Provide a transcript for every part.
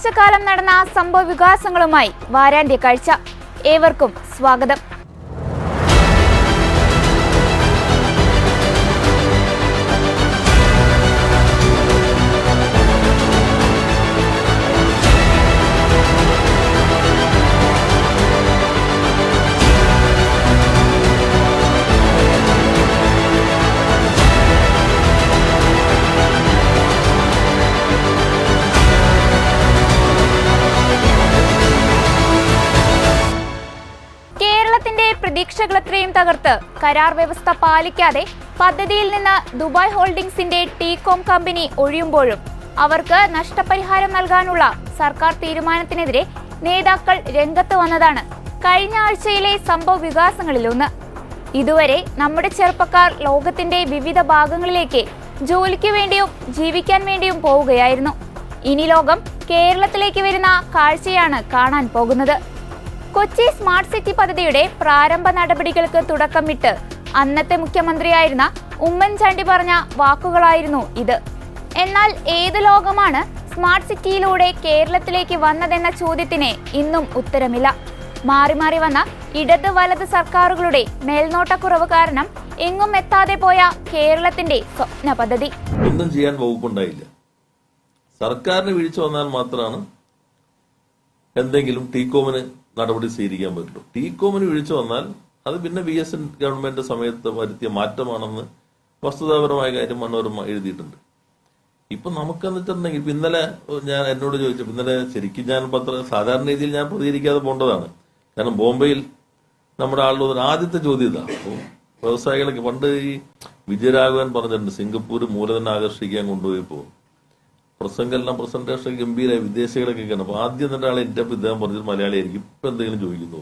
ഒരാഴ്ചക്കാലം നടന്ന സംഭവ വികാസങ്ങളുമായി വാരാന്ത്യ കാഴ്ച. ഏവർക്കും സ്വാഗതം. പ്രതീക്ഷകളെത്രയും തകർത്ത് കരാർ വ്യവസ്ഥ പാലിക്കാതെ പദ്ധതിയിൽ നിന്ന് ദുബായ് ഹോൾഡിംഗ്സിന്റെ ടീകോം കമ്പനി ഒഴിയുമ്പോഴും അവർക്ക് നഷ്ടപരിഹാരം നൽകാനുള്ള സർക്കാർ തീരുമാനത്തിനെതിരെ നേതാക്കൾ രംഗത്ത് വന്നതാണ് കഴിഞ്ഞ ആഴ്ചയിലെ സംഭവ വികാസങ്ങളിലൊന്ന്. ഇതുവരെ നമ്മുടെ ചെറുപ്പക്കാർ ലോകത്തിന്റെ വിവിധ ഭാഗങ്ങളിലേക്ക് ജോലിക്ക് വേണ്ടിയും ജീവിക്കാൻ വേണ്ടിയും പോവുകയായിരുന്നു. ഇനി ലോകം കേരളത്തിലേക്ക് വരുന്ന കാഴ്ചയാണ് കാണാൻ പോകുന്നത്. കൊച്ചി സ്മാർട്ട് സിറ്റി പദ്ധതിയുടെ പ്രാരംഭ നടപടികൾക്ക് തുടക്കമിട്ട് അന്നത്തെ മുഖ്യമന്ത്രിയായിരുന്ന ഉമ്മൻചാണ്ടി പറഞ്ഞ വാക്കുകളായിരുന്നു ഇത്. എന്നാൽ ഏത് ലോകമാണ് സ്മാർട്ട് സിറ്റിയിലൂടെ കേരളത്തിലേക്ക് വന്നതെന്ന ചോദ്യത്തിന് ഇന്നും ഉത്തരമില്ല. മാറി മാറി വന്ന ഇടത് വലത് സർക്കാരുകളുടെ മേൽനോട്ടക്കുറവ് കാരണം എങ്ങും എത്താതെ പോയ കേരളത്തിന്റെ സ്വപ്ന പദ്ധതി. ഒന്നും ചെയ്യാൻ വകുപ്പുണ്ടായില്ല. സർക്കാരിന് വീഴ്ച വന്നാൽ മാത്രമാണ് എന്തെങ്കിലും ടീകോമിന് നടപടി സ്വീകരിക്കാൻ പറ്റുള്ളൂ. ടീകോമിന് വീഴ്ച വന്നാൽ അത് പിന്നെ VS ഗവൺമെന്റ് സമയത്ത് വരുത്തിയ മാറ്റമാണെന്ന് വസ്തുതാപരമായ കാര്യം മനോരമ എഴുതിയിട്ടുണ്ട്. ഇപ്പൊ നമുക്കെന്ന് വെച്ചിട്ടുണ്ടെങ്കിൽ ഇപ്പൊ ഇന്നലെ ഞാൻ എന്നോട് ചോദിച്ചു, ഇന്നലെ ശരിക്കും ഞാൻ സാധാരണ രീതിയിൽ ഞാൻ പ്രതികരിക്കാതെ പോകേണ്ടതാണ്. കാരണം ബോംബെയിൽ നമ്മുടെ ആളുടെ ആദ്യത്തെ ചോദ്യം ഇതാ, വ്യവസായികളൊക്കെ പണ്ട് ഈ വിജയരാഘവൻ പറഞ്ഞിട്ടുണ്ട്, സിംഗപ്പൂർ മൂലധനം ആകർഷിക്കാൻ കൊണ്ടുപോയപ്പോ പ്രസന്റേഷൻ ഗംഭീരമായി വിദേശികളൊക്കെയാണ്. അപ്പൊ ആദ്യം തന്നെ ആളെ എന്റെ ഇദ്ദേഹം പറഞ്ഞത് മലയാളിയായിരിക്കും. ഇപ്പൊ എന്തെങ്കിലും ചോദിക്കുന്നു,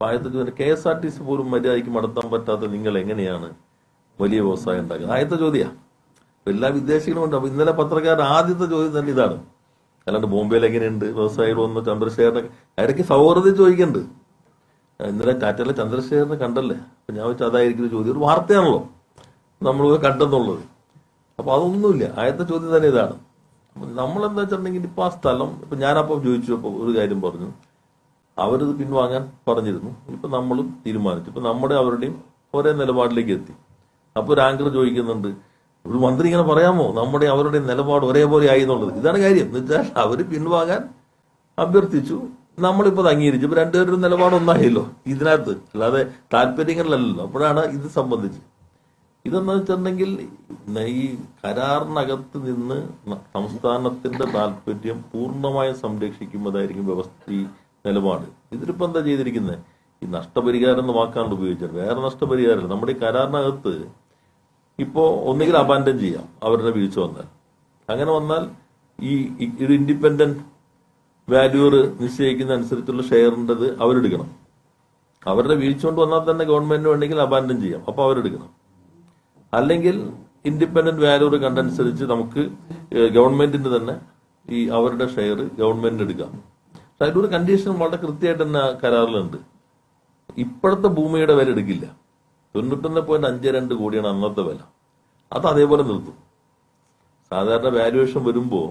ആദ്യത്തെ KSRTC പോലും മര്യാദയ്ക്ക് നടത്താൻ പറ്റാത്ത നിങ്ങൾ എങ്ങനെയാണ് വലിയ വ്യവസായം ഉണ്ടാക്കുന്നത്? ആദ്യത്തെ ചോദ്യ എല്ലാ വിദേശികളും ഉണ്ട്. അപ്പൊ ഇന്നലെ പത്രക്കാരൻ ആദ്യത്തെ ചോദ്യം തന്നെ ഇതാണ്. അല്ലാണ്ട് ബോംബെയിൽ എങ്ങനെയുണ്ട് വ്യവസായികൾ വന്ന് ചന്ദ്രശേഖരനെ ഇടയ്ക്ക് സൗഹൃദം ചോദിക്കുന്നുണ്ട്. ഇന്നലെ ടാറ്റയിലെ ചന്ദ്രശേഖരനെ കണ്ടല്ലേ? അപ്പൊ ഞാൻ വെച്ചാൽ അതായിരിക്കും ചോദ്യം. ഒരു വാർത്തയാണല്ലോ നമ്മൾ കണ്ടെന്നുള്ളത്. അപ്പൊ അതൊന്നുമില്ല. ആദ്യത്തെ ചോദ്യം തന്നെ ഇതാണ്. നമ്മളെന്താ വെച്ചിട്ടുണ്ടെങ്കിൽ ഇപ്പൊ ആ സ്ഥലം ഇപ്പൊ ഞാനപ്പം ചോദിച്ചപ്പോ ഒരു കാര്യം പറഞ്ഞു, അവരത് പിൻവാങ്ങാൻ പറഞ്ഞിരുന്നു. ഇപ്പൊ നമ്മളും തീരുമാനിച്ചു. ഇപ്പൊ നമ്മുടെ അവരുടെയും ഒരേ നിലപാടിലേക്ക് എത്തി. അപ്പൊ ഒരു ആങ്കർ ചോദിക്കുന്നുണ്ട്, ഒരു മന്ത്രി ഇങ്ങനെ പറയാമോ നമ്മുടെ അവരുടെ നിലപാട് ഒരേപോലെ ആയി എന്നുള്ളത്? ഇതാണ് കാര്യം. എന്ന് വെച്ചാൽ അവര് പിൻവാങ്ങാൻ അഭ്യർത്ഥിച്ചു, നമ്മളിപ്പോ അത് അംഗീകരിച്ചു. ഇപ്പൊ രണ്ടുപേരും നിലപാടൊന്നായല്ലോ ഇതിനകത്ത്, അല്ലാതെ താല്പര്യങ്ങളിലല്ലോ. അപ്പോഴാണ് ഇത് സംബന്ധിച്ച് ഇതെന്ന് വെച്ചിട്ടുണ്ടെങ്കിൽ ഈ കരാറിനകത്ത് നിന്ന് സംസ്ഥാനത്തിന്റെ താല്പര്യം പൂർണ്ണമായും സംരക്ഷിക്കുമ്പോഴായിരിക്കും വ്യവസ്ഥ ഈ നിലപാട്. ഇതിലിപ്പോ എന്താ ചെയ്തിരിക്കുന്നത്? ഈ നഷ്ടപരിഹാരം എന്ന വാക്കാണ് ഉപയോഗിച്ചത്. വേറെ നഷ്ടപരിഹാരം നമ്മുടെ ഈ കരാറിനകത്ത് ഇപ്പോ ഒന്നുകിൽ അബാൻഡൻ ചെയ്യാം അവരുടെ വീഴ്ച വന്നാൽ. അങ്ങനെ വന്നാൽ ഈ ഒരു ഇൻഡിപെൻഡന്റ് വാല്യൂർ നിശ്ചയിക്കുന്ന അനുസരിച്ചുള്ള ഷെയറിൻ്റെത് അവരെടുക്കണം. അവരുടെ വീഴ്ച കൊണ്ട് വന്നാൽ തന്നെ ഗവൺമെന്റിന് വേണമെങ്കിൽ അബാൻഡൻ ചെയ്യാം, അപ്പൊ അവരെടുക്കണം. അല്ലെങ്കിൽ ഇൻഡിപെൻഡന്റ് വാല്യൂർ കണ്ടനുസരിച്ച് നമുക്ക് ഗവൺമെന്റിന് തന്നെ ഈ അവരുടെ ഷെയർ ഗവൺമെന്റിന് എടുക്കാം. പക്ഷെ അതിലൊരു കണ്ടീഷൻ വളരെ കൃത്യമായിട്ട് തന്നെ കരാറിലുണ്ട്. ഇപ്പോഴത്തെ ഭൂമിയുടെ വില എടുക്കില്ല. 91.52 കോടിയാണ് അന്നത്തെ വില. അത് അതേപോലെ നിർത്തും. സാധാരണ വാല്യുവേഷൻ വരുമ്പോ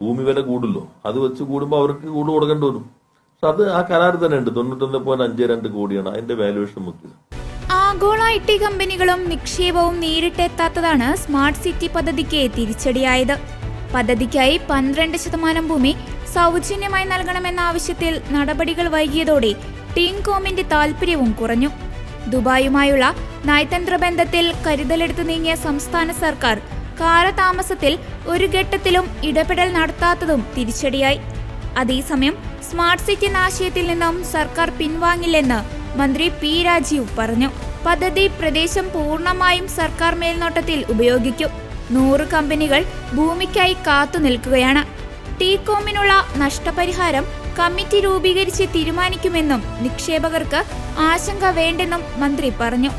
ഭൂമി വില കൂടുമല്ലോ, അത് വെച്ച് കൂടുമ്പോ അവർക്ക് കൂടുതൽ കൊടുക്കേണ്ടി വരും. പക്ഷെ അത് ആ കരാറിൽ തന്നെ ഉണ്ട്. 91.52 കോടിയാണ് അതിന്റെ വാല്യുവേഷൻ മുക്കില്ല. ആഗോള IT കമ്പനികളും നിക്ഷേപവും നേരിട്ടെത്താത്തതാണ് സ്മാർട്ട് സിറ്റി പദ്ധതിക്ക് തിരിച്ചടിയായത്. പദ്ധതിക്കായി 12% ഭൂമി സൗജന്യമായി നൽകണമെന്ന ആവശ്യത്തിൽ നടപടികൾ വൈകിയതോടെ ടീകോമിന്റെ താൽപര്യവും കുറഞ്ഞു. ദുബായുമായുള്ള നയതന്ത്ര ബന്ധത്തിൽ കരുതലെടുത്തു നീങ്ങിയ സംസ്ഥാന സർക്കാർ കാലതാമസത്തിൽ ഒരു ഘട്ടത്തിലും ഇടപെടൽ നടത്താത്തതും തിരിച്ചടിയായി. അതേസമയം സ്മാർട്ട് സിറ്റി എന്ന ആശയത്തിൽ നിന്നും സർക്കാർ പിൻവാങ്ങില്ലെന്ന് മന്ത്രി P. രാജീവ് പറഞ്ഞു. പദ്ധതി പ്രദേശം പൂർണ്ണമായും സർക്കാർ മേൽനോട്ടത്തിൽ ഉപയോഗിക്കും. 100 കമ്പനികൾ ഭൂമിക്കായി കാത്തു നിൽക്കുകയാണ്. ടീകോമിനുള്ള നഷ്ടപരിഹാരം കമ്മിറ്റി രൂപീകരിച്ച് തീരുമാനിക്കുമെന്നും നിക്ഷേപകർക്ക് ആശങ്ക വേണ്ടെന്നും മന്ത്രി പറഞ്ഞു.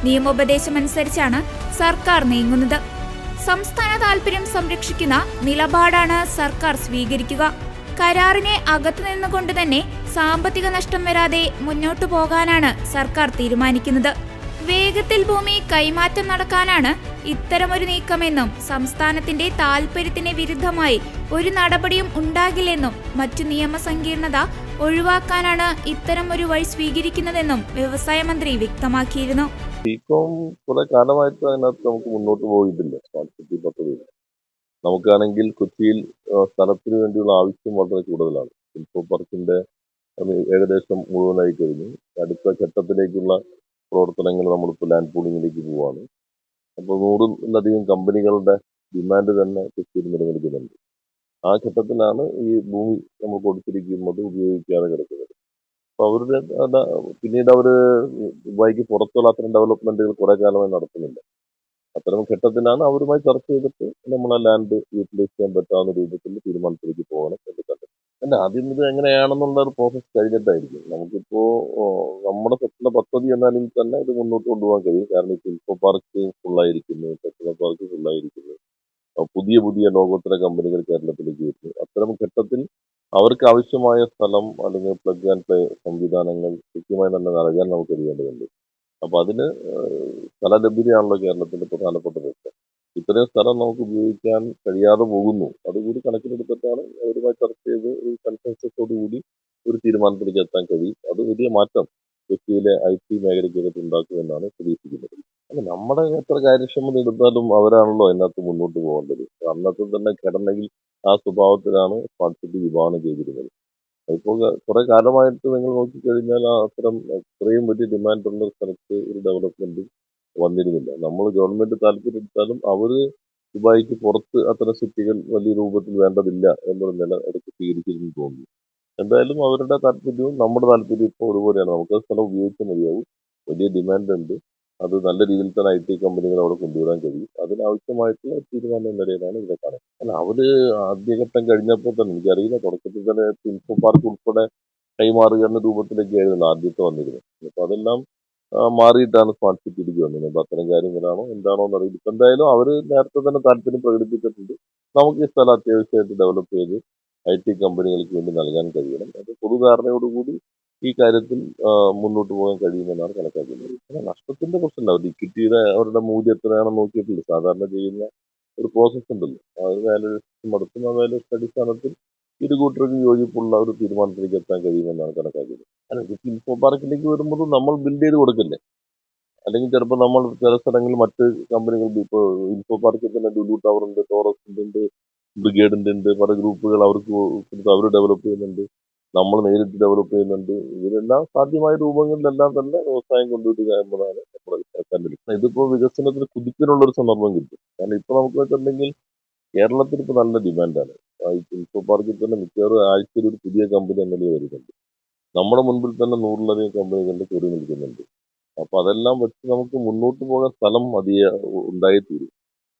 നിയമോപദേശമനുസരിച്ചാണ് സർക്കാർ നീങ്ങുന്നത്. സംസ്ഥാന താൽപര്യം സംരക്ഷിക്കുന്ന നിലപാടാണ് സർക്കാർ സ്വീകരിക്കുക. കരാറിനെ അകത്തു നിന്നുകൊണ്ട് തന്നെ സാമ്പത്തിക നഷ്ടം വരാതെ മുന്നോട്ടു പോകാനാണ് സർക്കാർ തീരുമാനിക്കുന്നത്. വേഗത്തിൽ ഭൂമി കൈമാറ്റം നടക്കാനാണ് ഇത്തരമൊരു നീക്കമെന്നും സംസ്ഥാനത്തിന്റെ താൽപര്യത്തിന് വിരുദ്ധമായി ഒരു നടപടിയും ഉണ്ടാകില്ലെന്നും മറ്റു നിയമസങ്കീർണത ഒഴിവാക്കാനാണ് ഇത്തരം ഒരു വഴി സ്വീകരിക്കുന്നതെന്നും വ്യവസായ മന്ത്രി വ്യക്തമാക്കിയിരുന്നു. ടീകോം കുറെ കാലമായിട്ട് അതിനകത്ത് നമുക്ക് മുന്നോട്ട് പോയിട്ടില്ല. സ്മാർട്ട് സിറ്റി പദ്ധതി നമുക്കാണെങ്കിൽ കൊച്ചിയിൽ സ്ഥലത്തിന് വേണ്ടിയുള്ള ആവശ്യം വളരെ കൂടുതലാണ്. ഇൻഫോ പാർക്കിന്റെ ഏകദേശം മുഴുവനായി കഴിഞ്ഞു. അടുത്ത ഘട്ടത്തിലേക്കുള്ള പ്രവർത്തനങ്ങൾ നമ്മളിപ്പോൾ ലാൻഡ് പൂളിങ്ങിലേക്ക് പോവാണ്. അപ്പോൾ 100-ലധികം കമ്പനികളുടെ ഡിമാൻഡ് തന്നെ കൊച്ചിയിൽ നിലനിൽക്കുന്നുണ്ട്. ആ ഘട്ടത്തിലാണ് ഈ ഭൂമി നമ്മൾ കൊടുത്തിരിക്കുന്നത് ഉപയോഗിക്കാതെ കിടക്കുന്നത്. അപ്പോൾ അവരുടെ പിന്നീട് അവര് ദുബായിക്ക് പുറത്തുള്ള അത്തരം ഡെവലപ്മെന്റുകൾ കുറെ കാലമായി നടത്തുന്നില്ല. അത്തരം ഘട്ടത്തിലാണ് അവരുമായി ചർച്ച ചെയ്തിട്ട് നമ്മളെ ലാൻഡ് യൂട്ടിലൈസ് ചെയ്യാൻ പറ്റാവുന്ന രൂപത്തിൽ തീരുമാനത്തിലേക്ക് പോകണം എന്ന് കണ്ടത്. അല്ല, ആദ്യം ഇത് എങ്ങനെയാണെന്നുള്ള ഒരു പ്രോസസ് കഴിഞ്ഞിട്ടായിരിക്കും. നമുക്കിപ്പോ നമ്മുടെ സ്വപ്ന പദ്ധതി എന്നാലും തന്നെ ഇത് മുന്നോട്ട് കൊണ്ടുപോകാൻ കഴിയും. കാരണം ഇപ്പോൾ ഇൻഫോ പാർക്ക് ഫുള്ളായിരിക്കുന്നു, ടെക്നോ പാർക്ക് ഫുള്ളായിരിക്കുന്നു, പുതിയ പുതിയ ലോകോത്തര കമ്പനികൾ കേരളത്തിലേക്ക് വരുന്നു. അത്തരം ഘട്ടത്തിൽ അവർക്ക് ആവശ്യമായ സ്ഥലം അല്ലെങ്കിൽ പ്ലഗ് ആൻഡ് പ്ലേ സംവിധാനങ്ങൾ കൃത്യമായി തന്നെ നൽകാൻ നമുക്ക് കഴിയേണ്ടതുണ്ട്. അപ്പൊ അതിന് സ്ഥല ലഭ്യതയാണല്ലോ കേരളത്തിന്റെ പ്രധാനപ്പെട്ട പ്രശ്നം. ഇത്രയും സ്ഥലം നമുക്ക് ഉപയോഗിക്കാൻ കഴിയാതെ പോകുന്നു. അതുകൂടി കണക്കിലെടുത്തിട്ടാണ് അവരുമായി ചർച്ച ചെയ്ത് ഒരു കൺസെൻസസോട് കൂടി ഒരു തീരുമാനത്തിലേക്ക് എത്താൻ കഴിയും. അത് വലിയ മാറ്റം കൊച്ചിയിലെ IT മേഖലയ്ക്കകത്ത് ഉണ്ടാക്കുമെന്നാണ് പ്രതീക്ഷിക്കുന്നത്. അല്ല, നമ്മുടെ എത്ര കാര്യക്ഷമത എടുത്താലും അവരാണല്ലോ അതിനകത്ത് മുന്നോട്ട് പോകേണ്ടത്. അന്നത്തെ തന്നെ ഘടനയിൽ ആ സ്വഭാവത്തിലാണ് സ്മാർട്ട് സിറ്റി വിഭാവനം ചെയ്തിരുന്നത്. ഇപ്പോൾ കുറെ കാലമായിട്ട് നിങ്ങൾ നോക്കിക്കഴിഞ്ഞാൽ അത്തരം ഇത്രയും വലിയ ഡിമാൻഡുള്ള ഒരു സ്ഥലത്ത് ഒരു ഡെവലപ്മെന്റ് വന്നിരുന്നില്ല. നമ്മൾ ഗവൺമെന്റ് താല്പര്യമെടുത്താലും അവര് ദുബായിക്ക് പുറത്ത് അത്തരം സിറ്റികൾ വലിയ രൂപത്തിൽ വേണ്ടതില്ല എന്നൊരു നില ഇടയ്ക്ക് സ്വീകരിച്ചിരുന്നു തോന്നുന്നു. എന്തായാലും അവരുടെ താല്പര്യവും നമ്മുടെ താല്പര്യവും ഇപ്പോൾ ഒരുപോലെയാണ്. നമുക്ക് ആ സ്ഥലം ഉപയോഗിച്ചാൽ മതിയാവും. വലിയ ഡിമാൻഡ് ഉണ്ട്. അത് നല്ല രീതിയിൽ തന്നെ IT കമ്പനികൾ അവിടെ കൊണ്ടുവരാൻ കഴിയും. അതിനാവശ്യമായിട്ടുള്ള തീരുമാനം എന്ന നിലയിലാണ് ഇവിടെ കാണുന്നത്. അല്ല, അവര് ആദ്യഘട്ടം കഴിഞ്ഞപ്പോൾ തന്നെ എനിക്കറിയില്ല, തുടക്കത്തിൽ തന്നെ ഇൻഫോ പാർക്ക് ഉൾപ്പെടെ കൈമാറുക എന്ന രൂപത്തിലേക്കായിരുന്നു ആദ്യത്തെ വന്നിരുന്നത്. അപ്പൊ അതെല്ലാം മാറിയിട്ടാണ് സ്മാർട്ട് സിറ്റിയിലേക്ക് വന്നത്. അപ്പൊ അത്തരം കാര്യങ്ങളാണോ എന്താണോ എന്നറിയില്ല. ഇപ്പൊ എന്തായാലും അവര് നേരത്തെ തന്നെ താല്പര്യം പ്രകടിപ്പിച്ചിട്ടുണ്ട്. നമുക്ക് ഈ സ്ഥലം അത്യാവശ്യമായിട്ട് ഡെവലപ്പ് ചെയ്ത് IT കമ്പനികൾക്ക് വേണ്ടി നൽകാൻ കഴിയണം. അത് പൊതുധാരണയോടുകൂടി ഈ കാര്യത്തിൽ മുന്നോട്ട് പോകാൻ കഴിയുമെന്നാണ് കണക്കാക്കുന്നത്. നഷ്ടത്തിന്റെ പ്രശ്നമില്ല. അവർ ഇക്വിറ്റിയുടെ അവരുടെ മൂല്യം എത്രയാണെന്ന് നോക്കിയിട്ടില്ല. സാധാരണ ചെയ്യുന്ന ഒരു പ്രോസസ് ഉണ്ടല്ലോ, അത് വാല്യുവേഷൻ നടത്തുന്ന വാല്യുവേഷൻ അടിസ്ഥാനത്തിൽ ഇരു കൂട്ടർക്കും യോജിപ്പുള്ള ഒരു തീരുമാനത്തിലേക്ക് എത്താൻ കഴിയുമെന്നാണ് കണക്കാക്കുന്നത്. അല്ല, ഇൻഫോ പാർക്കിലേക്ക് വരുമ്പോൾ നമ്മൾ ബിൽഡ് ചെയ്ത് കൊടുക്കല്ലേ. അല്ലെങ്കിൽ ചിലപ്പോൾ നമ്മൾ ചില സ്ഥലങ്ങളിൽ മറ്റ് കമ്പനികൾ ഇപ്പോൾ ഇൻഫോ പാർക്കിൽ തന്നെ ലുലു ടവർ ഉണ്ട്, ടോറസിന്റെ ഉണ്ട്, ബ്രിഗേഡിന്റെ ഉണ്ട്, പല ഗ്രൂപ്പുകൾ അവർക്ക് അവർ ഡെവലപ്പ് ചെയ്യുന്നുണ്ട്, നമ്മൾ നേരിട്ട് ഡെവലപ്പ് ചെയ്യുന്നുണ്ട്. ഇതിലെല്ലാം സാധ്യമായ രൂപങ്ങളിലെല്ലാം തന്നെ വ്യവസായം കൊണ്ടുവരിക എന്നതാണ് നമ്മുടെ കണ്ടിരിക്കുന്നത്. ഇതിപ്പോ വികസനത്തിന് കുതിപ്പിനുള്ള ഒരു സന്ദർഭം കിട്ടും. കാരണം ഇപ്പൊ നമുക്ക് വെച്ചിട്ടുണ്ടെങ്കിൽ കേരളത്തിൽ ഇപ്പൊ നല്ല ഡിമാൻഡാണ്. ഇൻഫോ പാർക്കിൽ തന്നെ മിക്കവാറും ആഴ്ചയിൽ ഒരു പുതിയ കമ്പനി എങ്ങനെ വരുന്നുണ്ട്. നമ്മുടെ മുൻപിൽ തന്നെ 100-ലധികം കമ്പനികളുടെ കയറി നിൽക്കുന്നുണ്ട്. അപ്പൊ അതെല്ലാം വെച്ച് നമുക്ക് മുന്നോട്ട് പോകാൻ സ്ഥലം അധിക ഉണ്ടായിത്തീരും.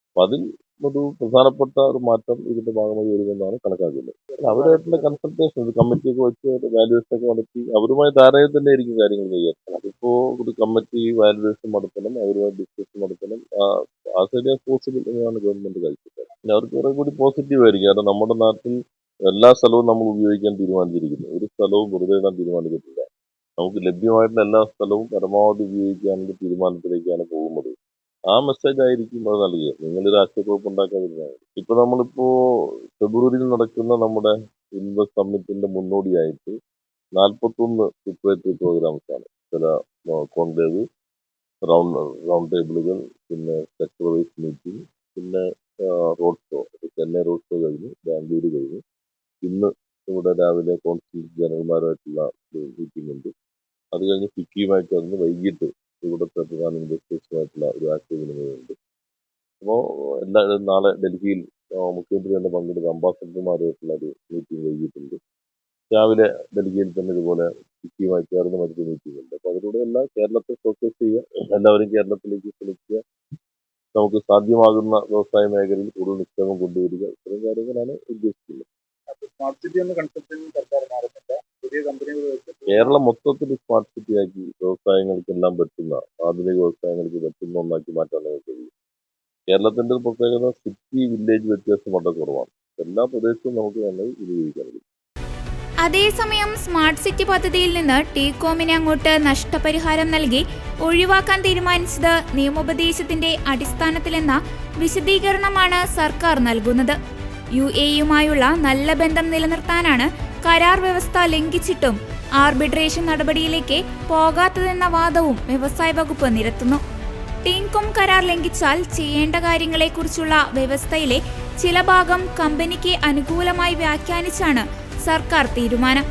അപ്പൊ അതിൽ ഒരു പ്രധാനപ്പെട്ട ഒരു മാറ്റം ഇതിന്റെ ഭാഗമായി വരുമെന്നാണ് കണക്കാക്കുന്നത്. അവരായിട്ടുള്ള കൺസൾട്ടേഷൻ കമ്മിറ്റിയൊക്കെ വെച്ച് വാല്യുവേഷൻ ഒക്കെ നടത്തി അവരുമായി ധാരണയിൽ തന്നെ ആയിരിക്കും കാര്യങ്ങൾ കൈകാര്യം. അതിപ്പോ ഒരു കമ്മിറ്റി വാല്യുവേഷൻ നടത്തണം, അവരുമായി ഡിസ്കഷൻ നടത്തണം. ആസ് ഏർലി ആസ് പോസിബിൾ എന്നാണ് ഗവൺമെന്റ് കഴിച്ചത്. പിന്നെ അവർക്ക് കുറെ കൂടി പോസിറ്റീവ് ആയിരിക്കും. കാരണം നമ്മുടെ നാട്ടിൽ എല്ലാ സ്ഥലവും നമ്മൾ ഉപയോഗിക്കാൻ തീരുമാനിച്ചിരിക്കുന്നു. ഒരു സ്ഥലവും വെറുതെ ഇടാൻ തീരുമാനിച്ചിട്ടില്ല. നമുക്ക് ലഭ്യമായിട്ടുള്ള എല്ലാ സ്ഥലവും പരമാവധി ഉപയോഗിക്കാനുള്ള തീരുമാനത്തിലേക്കാണ് പോകുന്നത്. ആ മെസ്സേജ് ആയിരിക്കും അത് നൽകുക. നിങ്ങൾ രാഷ്ട്രീയക്കുഴപ്പം ഉണ്ടാക്കാതിരുന്നാൽ. ഇപ്പൊ നമ്മളിപ്പോ ഫെബ്രുവരിയിൽ നടക്കുന്ന നമ്മുടെ ഇൻവെസ്റ്റ് സമ്മിറ്റിന്റെ മുന്നോടിയായിട്ട് 41 പ്രിപ്പറേറ്ററി പ്രോഗ്രാംസ് ആണ്. ചില കോൺക്ലേവ്, റൗണ്ട് ടേബിളുകൾ, പിന്നെ സെക്ടർ വൈസ് മീറ്റിംഗ്, പിന്നെ road show. Chennai road show കഴിഞ്ഞു, ബാംഗ്ലൂർ കഴിഞ്ഞു. ഇന്ന് ഇവിടെ രാവിലെ കോൺസുൽ ജനറൽമാരുമായിട്ടുള്ള ഒരു മീറ്റിംഗ് ഉണ്ട്. അത് കഴിഞ്ഞ് ഫിക്കിയുമായിട്ട് വന്ന് വൈകിട്ട് ഇവിടുത്തെ പ്രധാന ഇൻവെസ്റ്റേഴ്സുമായിട്ടുള്ള ഒരു ആശയവിനിമയമുണ്ട്. അപ്പോൾ നാളെ ഡൽഹിയിൽ മുഖ്യമന്ത്രി തന്നെ പങ്കെടുത്ത അംബാസഡർമാരുമായിട്ടുള്ള ഒരു മീറ്റിംഗ് വൈകിട്ടുണ്ട്. രാവിലെ ഡൽഹിയിൽ തന്നെ ഇതുപോലെ ഫിക്കിയുമായി ചേർന്ന് മറ്റൊരു മീറ്റിംഗ് ഉണ്ട്. അപ്പോൾ അതിലൂടെ എല്ലാം കേരളത്തെ ഫോക്കസ് ചെയ്യുക, എല്ലാവരും കേരളത്തിലേക്ക് ക്ഷണിക്കുക, നമുക്ക് സാധ്യമാകുന്ന വ്യവസായ മേഖലയിൽ കൂടുതൽ നിക്ഷേപം കൊണ്ടുവരിക, ഇത്തരം കാര്യങ്ങളാണ് ഉദ്ദേശിക്കുന്നത്. സ്മാർട്ട് സിറ്റി എന്ന കൺസെപ്റ്റിൽ സർക്കാർ മാറുന്നില്ല. പുതിയ കമ്പനികൾ കേരളം മൊത്തത്തിൽ സ്മാർട്ട് സിറ്റിയാക്കി വ്യവസായങ്ങൾക്കെല്ലാം പറ്റുന്ന, ആധുനിക വ്യവസായങ്ങൾക്ക് പറ്റുന്ന ഒന്നാക്കി മാറ്റാൻ കഴിയും. കേരളത്തിന്റെ ഒരു പ്രത്യേകത സിറ്റി വില്ലേജ് വ്യത്യാസം വളരെ കുറവാണ്. എല്ലാ പ്രദേശവും നമുക്ക് നന്നായി ഉപയോഗിക്കാൻ കഴിയും. അതേസമയം സ്മാർട്ട് സിറ്റി പദ്ധതിയിൽ നിന്ന് ടീകോമിന് അങ്ങോട്ട് നഷ്ടപരിഹാരം നൽകി ഒഴിവാക്കാൻ തീരുമാനിച്ചത് നിയമോപദേശത്തിന്റെ അടിസ്ഥാനത്തിലെന്ന വിശദീകരണമാണ് സർക്കാർ നൽകുന്നത്. UAE-യുമായുള്ള നല്ല ബന്ധം നിലനിർത്താനാണ് കരാർ വ്യവസ്ഥ ലംഘിച്ചിട്ടും ആർബിട്രേഷൻ നടപടിയിലേക്ക് പോകാത്തതെന്ന വാദവും വ്യവസായ വകുപ്പ് നിരത്തുന്നു. ടീംകോം കരാർ ലംഘിച്ചാൽ ചെയ്യേണ്ട കാര്യങ്ങളെക്കുറിച്ചുള്ള വ്യവസ്ഥയിലെ ചില ഭാഗം കമ്പനിക്ക് അനുകൂലമായി വ്യാഖ്യാനിച്ചാണ് സർക്കാർ തീരുമാനം.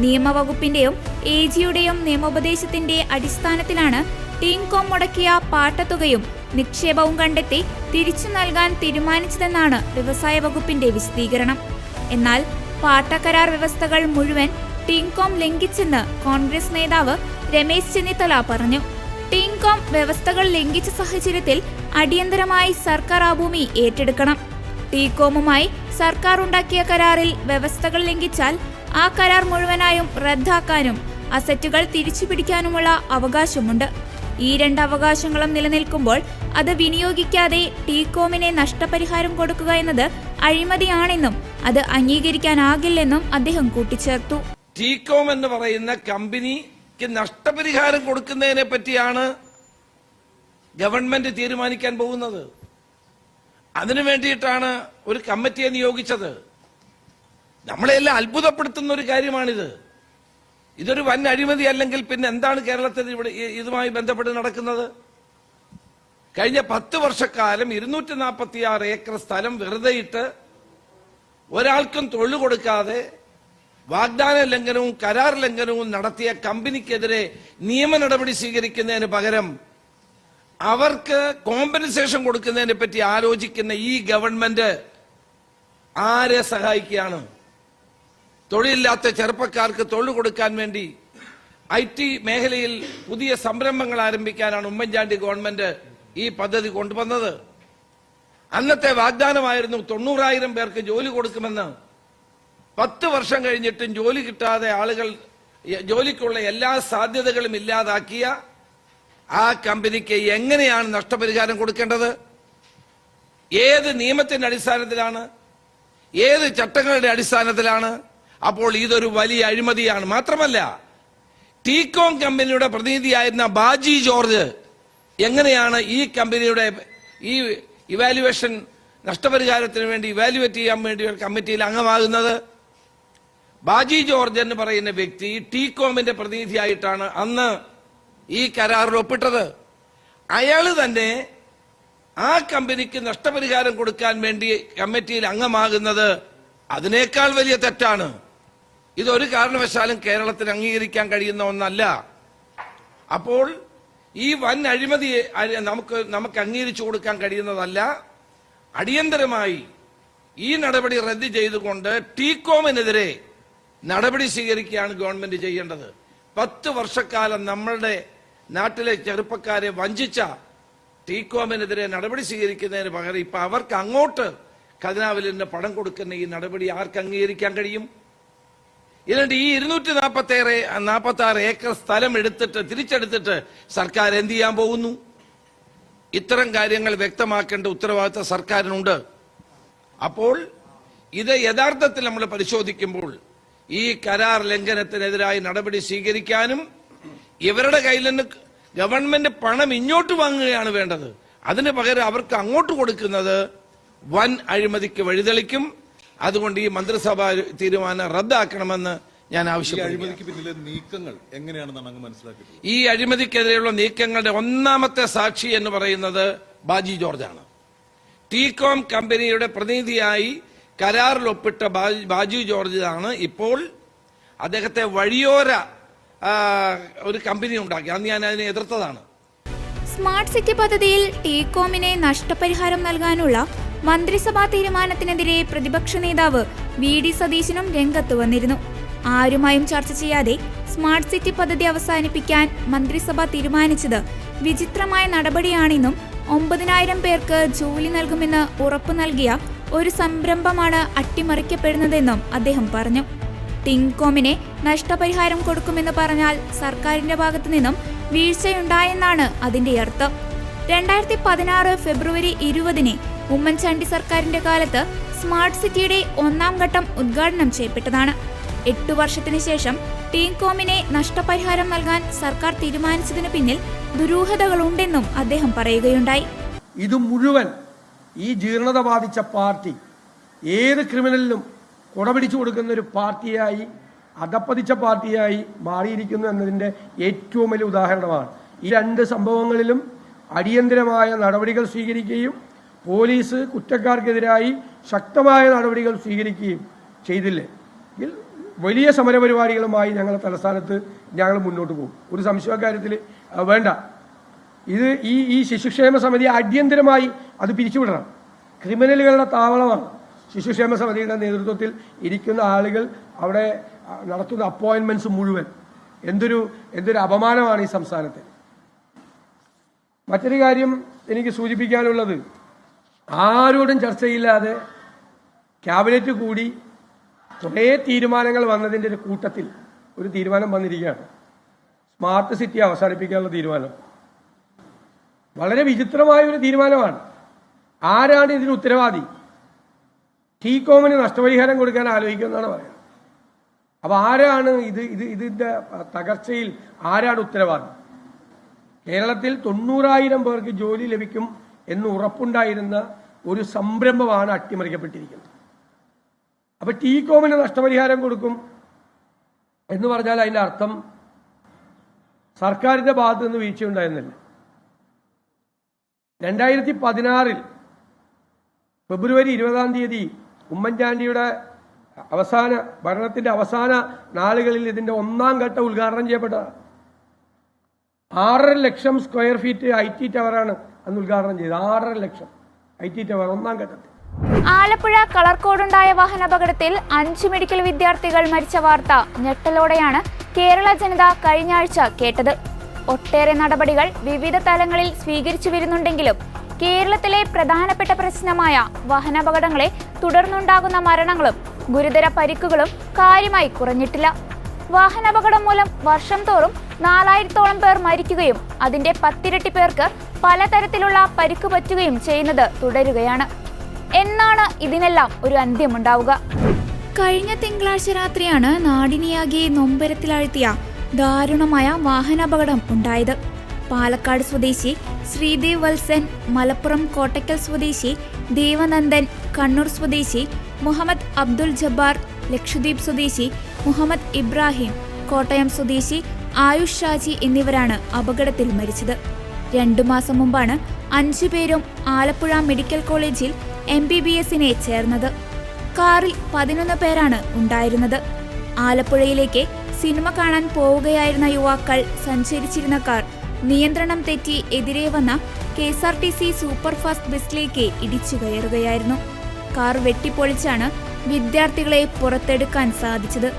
നിയമവകുപ്പിന്റെയും AGയുടെയും നിയമോപദേശത്തിന്റെ അടിസ്ഥാനത്തിലാണ് ടീംകോം മുടക്കിയ പാട്ടത്തുകയും നിക്ഷേപവും കണ്ടെത്തി തിരിച്ചു നൽകാൻ തീരുമാനിച്ചതെന്നാണ് വ്യവസായ വകുപ്പിന്റെ വിശദീകരണം. എന്നാൽ പാട്ടക്കരാർ വ്യവസ്ഥകൾ മുഴുവൻ ടീംകോം ലംഘിച്ചെന്ന് കോൺഗ്രസ് നേതാവ് രമേശ് ചെന്നിത്തല പറഞ്ഞു. ടീംകോം വ്യവസ്ഥകൾ ലംഘിച്ച സാഹചര്യത്തിൽ അടിയന്തരമായി സർക്കാർ ആ ഭൂമി ഏറ്റെടുക്കണം. ടീകോമുമായി സർക്കാർ ഉണ്ടാക്കിയ കരാറിൽ വ്യവസ്ഥകൾ ലംഘിച്ചാൽ ആ കരാർ മുഴുവനായും റദ്ദാക്കാനും അസറ്റുകൾ തിരിച്ചുപിടിക്കാനുമുള്ള അവകാശമുണ്ട്. ഈ രണ്ട് അവകാശങ്ങളും നിലനിൽക്കുമ്പോൾ അത് വിനിയോഗിക്കാതെ ടീകോമിനെ നഷ്ടപരിഹാരം കൊടുക്കുക എന്നത് അഴിമതിയാണെന്നും അത് അംഗീകരിക്കാനാകില്ലെന്നും അദ്ദേഹം കൂട്ടിച്ചേർത്തു. ടീകോം എന്ന് പറയുന്ന കമ്പനിക്ക് നഷ്ടപരിഹാരം കൊടുക്കുന്നതിനെ പറ്റിയാണ് ഗവൺമെന്റ് തീരുമാനിക്കാൻ പോകുന്നത്. അതിനു വേണ്ടിയിട്ടാണ് ഒരു കമ്മിറ്റിയെ നിയോഗിച്ചത്. നമ്മളെല്ലാം അത്ഭുതപ്പെടുത്തുന്ന ഒരു കാര്യമാണിത്. ഇതൊരു വൻ അഴിമതി അല്ലെങ്കിൽ പിന്നെ എന്താണ് കേരളത്തിൽ ഇവിടെ ഇതുമായി ബന്ധപ്പെട്ട് നടക്കുന്നത്? കഴിഞ്ഞ 10 വർഷക്കാലം 246 ഏക്കർ സ്ഥലം വെറുതെയിട്ട് ഒരാൾക്കും തൊഴിൽ കൊടുക്കാതെ വാഗ്ദാന ലംഘനവും കരാർ ലംഘനവും നടത്തിയ കമ്പനിക്കെതിരെ നിയമ നടപടി സ്വീകരിക്കുന്നതിന് പകരം അവർക്ക് കോമ്പൻസേഷൻ കൊടുക്കുന്നതിനെ പറ്റി ആലോചിക്കുന്ന ഈ ഗവൺമെന്റ് ആരെ സഹായിക്കുകയാണ്? തൊഴിലില്ലാത്ത ചെറുപ്പക്കാർക്ക് തൊഴിൽ കൊടുക്കാൻ വേണ്ടി IT മേഖലയിൽ പുതിയ സംരംഭങ്ങൾ ആരംഭിക്കാനാണ് ഉമ്മൻചാണ്ടി ഗവൺമെന്റ് ഈ പദ്ധതി കൊണ്ടുവന്നത്. അന്നത്തെ വാഗ്ദാനമായിരുന്നു 90,000 പേർക്ക് ജോലി കൊടുക്കുമെന്ന്. 10 വർഷം കഴിഞ്ഞിട്ടും ജോലി കിട്ടാതെ ആളുകൾ ജോലിക്കുള്ള എല്ലാ സാധ്യതകളും ഇല്ലാതാക്കിയ ആ കമ്പനിക്ക് എങ്ങനെയാണ് നഷ്ടപരിഹാരം കൊടുക്കേണ്ടത്? ഏത് നിയമത്തിന്റെ അടിസ്ഥാനത്തിലാണ്? ഏത് ചട്ടങ്ങളുടെ അടിസ്ഥാനത്തിലാണ്? അപ്പോൾ ഇതൊരു വലിയ അഴിമതിയാണ്. മാത്രമല്ല, ടീകോം കമ്പനിയുടെ പ്രതിനിധിയായിരുന്ന ബാജി ജോർജ് എങ്ങനെയാണ് ഈ കമ്പനിയുടെ ഈ ഇവാലുവേഷൻ നഷ്ടപരിഹാരത്തിന് വേണ്ടി ഇവാലുവേറ്റ് ചെയ്യാൻ വേണ്ടി ഒരു കമ്മിറ്റിയിൽ അംഗമാകുന്നത്? ബാജി ജോർജ് എന്ന് പറയുന്ന വ്യക്തി ടീകോമിന്റെ പ്രതിനിധിയായിട്ടാണ് അന്ന് ഈ കരാറിൽ ഒപ്പിട്ടത്. അയാള് തന്നെ ആ കമ്പനിക്ക് നഷ്ടപരിഹാരം കൊടുക്കാൻ വേണ്ടി കമ്മിറ്റിയിൽ അംഗമാകുന്നത് അതിനേക്കാൾ വലിയ തെറ്റാണ്. ഇതൊരു കാരണവശാലും കേരളത്തിന് അംഗീകരിക്കാൻ കഴിയുന്ന ഒന്നല്ല. അപ്പോൾ ഈ വൻ അഴിമതിയെ നമുക്ക് അംഗീകരിച്ചു കൊടുക്കാൻ കഴിയുന്നതല്ല. അടിയന്തരമായി ഈ നടപടി റദ്ദ് ചെയ്തുകൊണ്ട് ടീകോമിനെതിരെ നടപടി സ്വീകരിക്കുകയാണ് ഗവൺമെന്റ് ചെയ്യേണ്ടത്. 10 വർഷക്കാലം നമ്മളുടെ നാട്ടിലെ ചെറുപ്പക്കാരെ വഞ്ചിച്ച ടീകോമിനെതിരെ നടപടി സ്വീകരിക്കുന്നതിന് പകരം ഇപ്പൊ അവർക്ക് അങ്ങോട്ട് ഖജനാവിൽ നിന്ന് പണം കൊടുക്കുന്ന ഈ നടപടി ആർക്ക് അംഗീകരിക്കാൻ കഴിയും? എന്നിട്ട് ഈ 246 ഏക്കർ സ്ഥലം തിരിച്ചെടുത്തിട്ട് സർക്കാർ എന്ത് ചെയ്യാൻ പോകുന്നു? ഇത്തരം കാര്യങ്ങൾ വ്യക്തമാക്കേണ്ട ഉത്തരവാദിത്വം സർക്കാരിനുണ്ട്. അപ്പോൾ ഇത് യഥാർത്ഥത്തിൽ നമ്മൾ പരിശോധിക്കുമ്പോൾ ഈ കരാർ ലംഘനത്തിനെതിരായി നടപടി സ്വീകരിക്കാനും ഇവരുടെ കയ്യിൽ നിന്ന് ഗവൺമെന്റ് പണം ഇങ്ങോട്ട് വാങ്ങുകയാണ് വേണ്ടത്. അതിന് പകരം അവർക്ക് അങ്ങോട്ട് കൊടുക്കുന്നത് വൻ അഴിമതിക്ക് വഴിതെളിക്കും. അതുകൊണ്ട് ഈ മന്ത്രിസഭാ തീരുമാനം റദ്ദാക്കണമെന്ന് ഞാൻ ആവശ്യപ്പെടുന്നു. ഈ അഴിമതിക്കെതിരെയുള്ള നീക്കങ്ങളുടെ ഒന്നാമത്തെ സാക്ഷി എന്ന് പറയുന്നത് ബാജി ജോർജാണ്. ടീകോം കമ്പനിയുടെ പ്രതിനിധിയായി കരാറിൽ ഒപ്പിട്ട ബാജി ജോർജ് ആണ് ഇപ്പോൾ അദ്ദേഹത്തെ വഴിയോര ഒരു കമ്പനി ഉണ്ടാക്കി. അന്ന് ഞാൻ അതിനെ എതിർത്തതാണ്. സ്മാർട്ട് സിറ്റി പദ്ധതിയിൽ ടീകോമിനെ നഷ്ടപരിഹാരം നൽകാനുള്ള മന്ത്രിസഭാ തീരുമാനത്തിനെതിരെ പ്രതിപക്ഷ നേതാവ് VD സതീശനും രംഗത്ത് വന്നിരുന്നു. ആരുമായും ചർച്ച ചെയ്യാതെ സ്മാർട്ട് സിറ്റി പദ്ധതി അവസാനിപ്പിക്കാൻ മന്ത്രിസഭ തീരുമാനിച്ചത് വിചിത്രമായ നടപടിയാണെന്നും 9,000 പേർക്ക് ജോലി നൽകുമെന്ന് ഉറപ്പു നൽകിയ ഒരു സംരംഭമാണ് അട്ടിമറിക്കപ്പെടുന്നതെന്നും അദ്ദേഹം പറഞ്ഞു. ടീകോമിനെ നഷ്ടപരിഹാരം കൊടുക്കുമെന്ന് പറഞ്ഞാൽ സർക്കാരിന്റെ ഭാഗത്തു നിന്നും വീഴ്ചയുണ്ടായെന്നാണ് അതിന്റെ അർത്ഥം. 2016 ഫെബ്രുവരി 20 ഉമ്മൻചാണ്ടി സർക്കാരിന്റെ കാലത്ത് സ്മാർട്ട് സിറ്റിയുടെ 1ാം ഘട്ടം ഉദ്ഘാടനം ചെയ്യപ്പെട്ടതാണ്. 8 വർഷത്തിനു ശേഷം ടീകോമിനെ നഷ്ടപരിഹാരം നൽകാൻ സർക്കാർ തീരുമാനിച്ചതിനു പിന്നിൽ ദുരൂഹതകളുണ്ടെന്നും അദ്ദേഹം പറയുകയുണ്ടായി. ഇത് മുഴുവൻ ഈ ജീർണത ബാധിച്ച പാർട്ടി ഏത് ക്രിമിനലിനും കുടപിടിച്ചു കൊടുക്കുന്ന ഒരു പാർട്ടിയായി, അധപ്പതിച്ച പാർട്ടിയായി മാറിയിരിക്കുന്നു എന്നതിൻ്റെ ഏറ്റവും വലിയ ഉദാഹരണമാണ്. ഈ രണ്ട് സംഭവങ്ങളിലും അടിയന്തരമായ നടപടികൾ സ്വീകരിക്കുകയും പോലീസ് കുറ്റക്കാർക്കെതിരായി ശക്തമായ നടപടികൾ സ്വീകരിക്കുകയും ചെയ്തില്ലേ എങ്കിൽ വലിയ സമരപരിപാടികളുമായി ഞങ്ങളുടെ തലസ്ഥാനത്ത് ഞങ്ങൾ മുന്നോട്ട് പോകും. ഒരു സംശയക്കാര്യത്തിൽ വേണ്ട. ഇത് ഈ ശിശുക്ഷേമ സമിതി അടിയന്തരമായി അത് പിരിച്ചുവിടണം. ക്രിമിനലുകളുടെ താവളമാണ് ശിശുക്ഷേമ സമിതിയുടെ നേതൃത്വത്തിൽ ഇരിക്കുന്ന ആളുകൾ. അവിടെ നടത്തുന്ന അപ്പോയിൻമെന്റ്സ് മുഴുവൻ എന്തൊരു അപമാനമാണ് ഈ സംസ്ഥാനത്ത്. മറ്റൊരു കാര്യം എനിക്ക് സൂചിപ്പിക്കാനുള്ളത്, ആരോടും ചർച്ചയില്ലാതെ ക്യാബിനറ്റ് കൂടി കുറേ തീരുമാനങ്ങൾ വന്നതിൻ്റെ ഒരു കൂട്ടത്തിൽ ഒരു തീരുമാനം വന്നിരിക്കുകയാണ്. സ്മാർട്ട് സിറ്റി അവസാനിപ്പിക്കാനുള്ള തീരുമാനം വളരെ വിചിത്രമായ ഒരു തീരുമാനമാണ്. ആരാണ് ഇതിന് ഉത്തരവാദി? ടീകോമിന് നഷ്ടപരിഹാരം കൊടുക്കാൻ ആലോചിക്കുമെന്നാണ് പറയുന്നത്. അപ്പൊ ആരാണ് ഇതിന്റെ തകർച്ചയിൽ ആരാണ് ഉത്തരവാദി? കേരളത്തിൽ 90,000 പേർക്ക് ജോലി ലഭിക്കും എന്ന് ഉറപ്പുണ്ടായിരുന്ന ഒരു സംരംഭമാണ് അട്ടിമറിക്കപ്പെട്ടിരിക്കുന്നത്. അപ്പൊ ടീകോമിന് നഷ്ടപരിഹാരം കൊടുക്കും എന്ന് പറഞ്ഞാൽ അതിന്റെ അർത്ഥം സർക്കാരിന്റെ ഭാഗത്ത് നിന്ന് വീഴ്ചയുണ്ടായിരുന്നില്ല. 2016 ഫെബ്രുവരി 20 ഉമ്മൻചാണ്ടിയുടെ ഭരണത്തിന്റെ അവസാന നാളുകളിൽ ഇതിന്റെ 1ാം ഘട്ട ഉദ്ഘാടനം ചെയ്യപ്പെട്ടതാണ്. 6.5 ലക്ഷം സ്ക്വയർ ഫീറ്റ് IT ടവറാണ് അന്ന് ഉദ്ഘാടനം ചെയ്തത്. 6.5 ലക്ഷം IT ടവർ 1ാം ഘട്ടത്തിൽ. ആലപ്പുഴ കളർക്കോടുണ്ടായ വാഹനാപകടത്തിൽ 5 മെഡിക്കൽ വിദ്യാർത്ഥികൾ മരിച്ച വാർത്ത ഞെട്ടലോടെയാണ് കേരള ജനത കഴിഞ്ഞ ആഴ്ച കേട്ടത്. ഒട്ടേറെ നടപടികൾ വിവിധ തലങ്ങളിൽ സ്വീകരിച്ചു വരുന്നുണ്ടെങ്കിലും കേരളത്തിലെ പ്രധാനപ്പെട്ട പ്രശ്നമായ വാഹനാപകടങ്ങളെ തുടർന്നുണ്ടാകുന്ന മരണങ്ങളും ഗുരുതര പരിക്കുകളും കാര്യമായി കുറഞ്ഞിട്ടില്ല. വാഹനാപകടം മൂലം വർഷം തോറും 4000-ഓളം പേർ മരിക്കുകയും അതിന്റെ 10 ഇരട്ടി പേർക്ക് പലതരത്തിലുള്ള പരിക്ക് പറ്റുകയും ചെയ്യുന്നത് തുടരുകയാണ്. എന്നാണ് ഇതിനെല്ലാം ഒരു അന്ത്യമുണ്ടാവുക? കഴിഞ്ഞ തിങ്കളാഴ്ച രാത്രിയാണ് നാടിനെയാകെ നൊമ്പരത്തിലാഴ്ത്തിയ ദാരുണമായ വാഹനാപകടം ഉണ്ടായത്. പാലക്കാട് സ്വദേശി ശ്രീദേവ് വത്സൻ, മലപ്പുറം കോട്ടക്കൽ സ്വദേശി ദേവനന്ദൻ, കണ്ണൂർ സ്വദേശി മുഹമ്മദ് അബ്ദുൽ ജബ്ബാർ, ലക്ഷദ്വീപ് സ്വദേശി മുഹമ്മദ് ഇബ്രാഹിം, കോട്ടയം സ്വദേശി ആയുഷ് ഷാജി എന്നിവരാണ് അപകടത്തിൽ മരിച്ചത്. 2 മാസം മുമ്പാണ് 5 പേരും ആലപ്പുഴ മെഡിക്കൽ കോളേജിൽ MBBSനെ ചേർന്നത്. കാറിൽ 11 പേരാണ് ഉണ്ടായിരുന്നത്. ആലപ്പുഴയിലേക്ക് സിനിമ കാണാൻ പോവുകയായിരുന്ന യുവാക്കൾ സഞ്ചരിച്ചിരുന്ന കാർ നിയന്ത്രണം തെറ്റി എതിരെ വന്ന KSRTC സൂപ്പർഫാസ്റ്റ് ബസ്സിലേക്ക് ഇടിച്ചു കയറുകയായിരുന്നു. കാർ വെട്ടിപ്പൊളിച്ചാണ് വിദ്യാർത്ഥികളെ പുറത്തെടുക്കാൻ സാധിച്ചത്.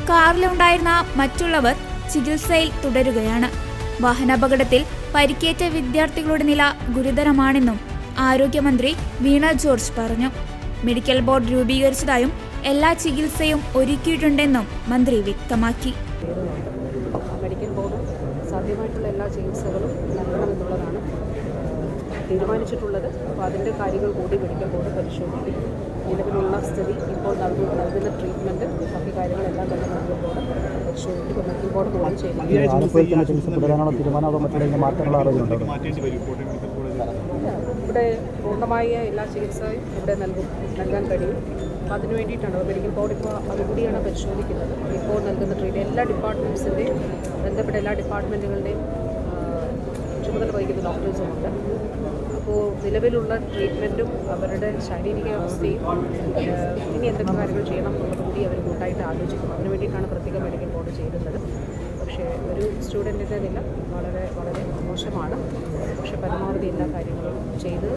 കാറിലുണ്ടായിരുന്ന മറ്റുള്ളവർ ചികിത്സയിൽ തുടരുകയാണ്. വാഹനാപകടത്തിൽ പരിക്കേറ്റ വിദ്യാർത്ഥികളുടെ നില ഗുരുതരമാണെന്നും ആരോഗ്യമന്ത്രി വീണ ജോർജ് പറഞ്ഞു. മെഡിക്കൽ ബോർഡ് രൂപീകരിച്ചതായും എല്ലാ ചികിത്സയും ഒരുക്കിയിട്ടുണ്ടെന്നും മന്ത്രി വ്യക്തമാക്കി. മെഡിക്കൽ ബോർഡ് സാധ്യമായിട്ടുള്ള എല്ലാ ചികിത്സകളും നൽകണമെന്നുള്ളതാണ് തീരുമാനിച്ചിട്ടുള്ളത്. അപ്പോൾ അതിൻ്റെ കാര്യങ്ങൾ കൂടി മെഡിക്കൽ ബോർഡ് പരിശോധിക്കും. നിലവിലുള്ള സ്ഥിതി, ഇപ്പോൾ നൽകുന്ന ട്രീറ്റ്മെൻറ്റ്, ബാക്കി കാര്യങ്ങളെല്ലാം തന്നെ മെഡിക്കൽ ബോർഡ് പരിശോധിക്കും. മെഡിക്കൽ ബോർഡ് പോയി ചെയ്യുന്നു. ഇവിടെ പൂർണ്ണമായ എല്ലാ ചികിത്സയും ഇവിടെ നൽകാൻ കഴിയും. അപ്പോൾ അതിനു വേണ്ടിയിട്ടാണ് മെഡിക്കൽ ബോർഡ് ഇപ്പോൾ അതുകൂടിയാണ് പരിശോധിക്കുന്നത്. ഇപ്പോൾ നൽകുന്ന ട്രീറ്റ്മെൻറ്റ് എല്ലാ ഡിപ്പാർട്ട്മെൻറ്റ്സിൻ്റെയും ബന്ധപ്പെട്ട എല്ലാ ഡിപ്പാർട്ട്മെൻറ്റുകളുടെയും ചുമതല വഹിക്കുന്ന ഡോക്ടേഴ്സുമുണ്ട്. അപ്പോൾ നിലവിലുള്ള ട്രീറ്റ്മെൻറ്റും അവരുടെ ശാരീരികാവസ്ഥയും ഇനി എന്തൊക്കെ കാര്യങ്ങൾ ചെയ്യണം എന്നുള്ളത് കൂടി അവർ കൂട്ടായിട്ട് ആലോചിക്കും. അതിനു വേണ്ടിയിട്ടാണ് പ്രത്യേക മെഡിക്കൽ ബോർഡ് ചെയ്യുന്നത്. പക്ഷേ ഒരു സ്റ്റുഡൻറ്റിൻ്റെ നില വളരെ വളരെ മോശമാണ്. പക്ഷേ പരമാവധി എല്ലാ കാര്യങ്ങളും ചെയ്ത്